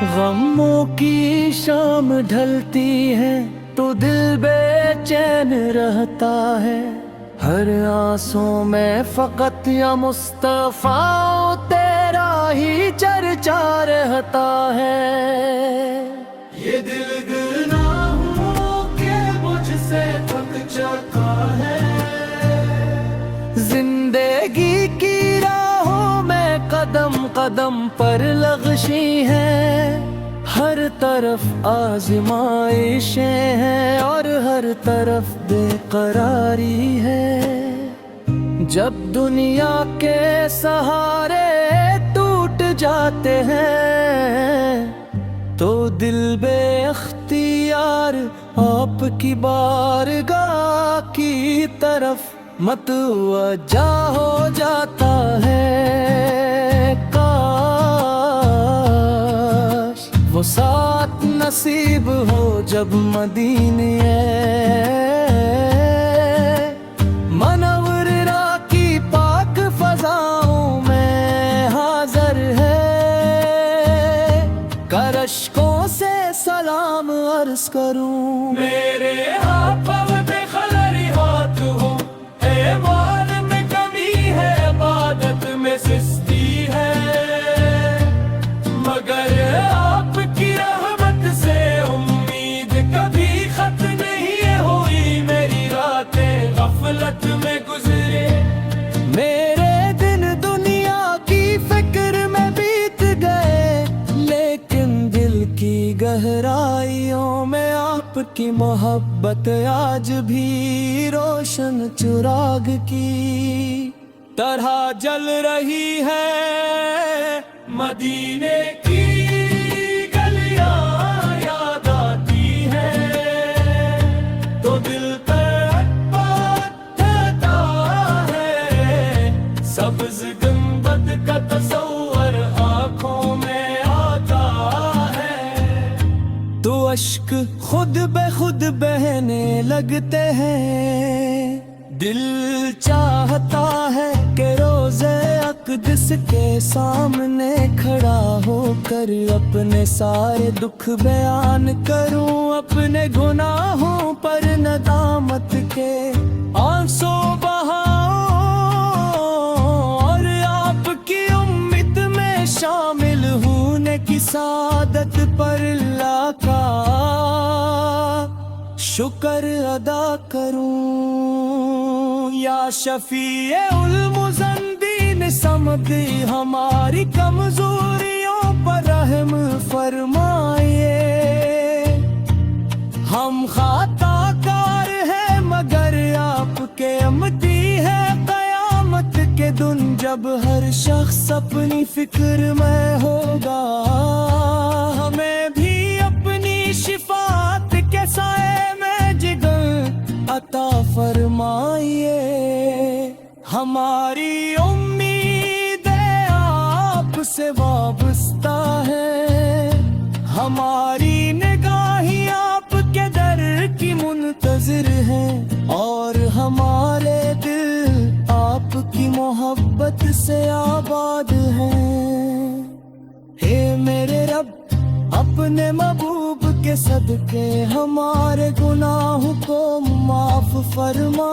غموں کی شام ڈھلتی ہے تو دل بے چین رہتا ہے، ہر آنسوں میں فقط یا مصطفیٰ تیرا ہی چرچا رہتا ہے۔ یہ دل گناہوں کے مجھ سے تھک چکا ہے، زندگی کی راہوں میں قدم قدم پر لغزشی ہے، ہر طرف آزمائشیں ہیں اور ہر طرف بے قراری ہے۔ جب دنیا کے سہارے ٹوٹ جاتے ہیں تو دل بے اختیار آپ کی بارگاہ کی طرف متوجہ ہو جاتا ہے۔ کاش وہ ساتھ نصیب ہو جب مدینے منورہ کی پاک فضاؤں میں حاضر ہے، کر اشکوں سے سلام عرض کروں۔ میرے آپ بے خلری ہاتھ ہو، ایمان میں کمی ہے، عبادت میں سستی ہے، مگر آپ کی رحمت سے امید کبھی ختم نہیں ہوئی، میری راتیں غفلت میں گزرے، میرے دن دنیا کی فکر میں بیت گئے، لیکن دل کی گہرائیوں میں آپ کی محبت آج بھی روشن چراغ کی طرح جل رہی ہے۔ مدینے کی گلیاں یاد آتی ہے تو دل تڑپتا ہے، سبز گنبد کا تصور آنکھوں میں آتا ہے، تو اشک خود بے خود بہنے لگتے ہیں، دل چاہتا ہے کہ روزے اقدس کے سامنے کھڑا ہو کر اپنے سارے دکھ بیان کروں، اپنے گناہوں پر ندامت کے آنسو بہاؤں، اور آپ کی امت میں شامل ہونے کی سعادت پر اللہ کا شکر ادا کروں۔ یا شفیع المذنبین سمجھی ہماری کمزوریوں پر رحم فرمائیے، ہم خطا کار ہیں مگر آپ کے امتی ہے، قیامت کے دن جب ہر شخص اپنی فکر میں ہوگا، ہمیں بھی اپنی شفاعت کے سائے میں جگل عطا فرمائیے، ہماری امید آپ سے وابستہ ہے، ہماری نگاہیں آپ کے در کی منتظر ہیں، اور ہمارے دل آپ کی محبت سے آباد ہیں۔ اے میرے رب اپنے محبوب کے صدقے ہمارے گناہوں کو معاف فرما،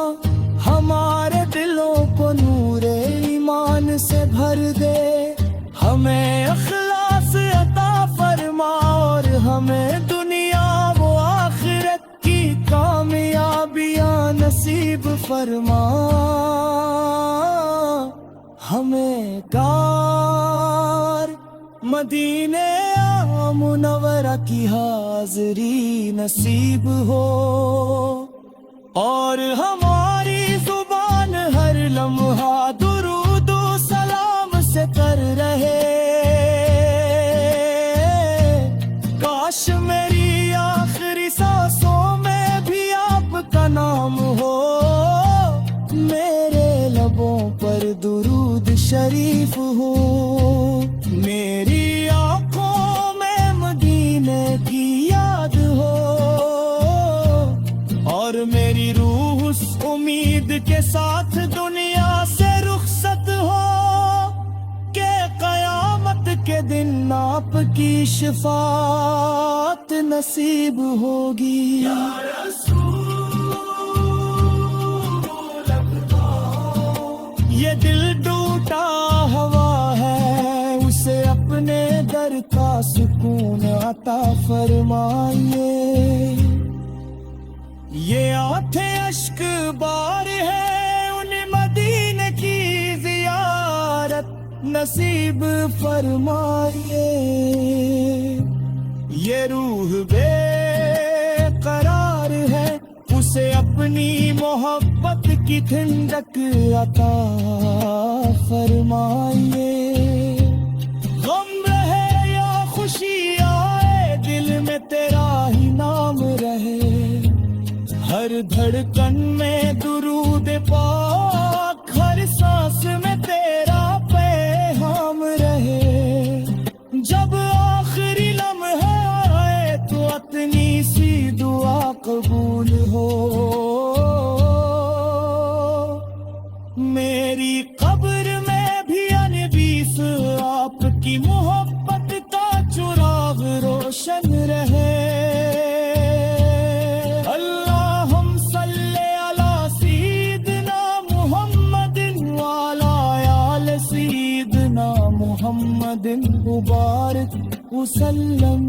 ہمارے دلوں کو نور ایمان سے بھر دے، ہمیں اخلاص عطا فرما، اور ہمیں دنیا و آخرت کی کامیابیاں نصیب فرما، ہمیں کار مدینے منورہ کی حاضری نصیب ہو، اور ہماری زبان ہر لمحہ درود و سلام سے تر رہے، کاش میری آخری سانسوں میں بھی آپ کا نام ہو، میرے لبوں پر درود شریف ہو، میری آنکھوں میں مدینے کی یاد ہو، اور میری روح اس امید کے ساتھ دنیا سے رخصت ہو کہ قیامت آپ کی شفاعت نصیب ہوگی یا رسول اللہ۔ یہ دل ٹوٹا ہوا ہے اسے اپنے در کا سکون عطا فرمائیے۔ یہ آنکھیں اشک بار ہے ان مدینے کی زیارت نصیب فرمائیے۔ یہ روح بے قرار ہے اسے اپنی محبت کی ٹھنڈک عطا فرمائیے۔ غم رہے یا خوشی آئے دل میں تیرا ہی نام رہے، ہر دھڑکن میں درود پاک، ہر سانس میں تیرا پیغام رہے۔ جب آخری لمحہ آئے تو اتنی سی دعا قبول ہو، میری قبر میں بھی انبیس آپ کی محبت کا چراغ روشن رہے۔ محمد مبارک وسلم۔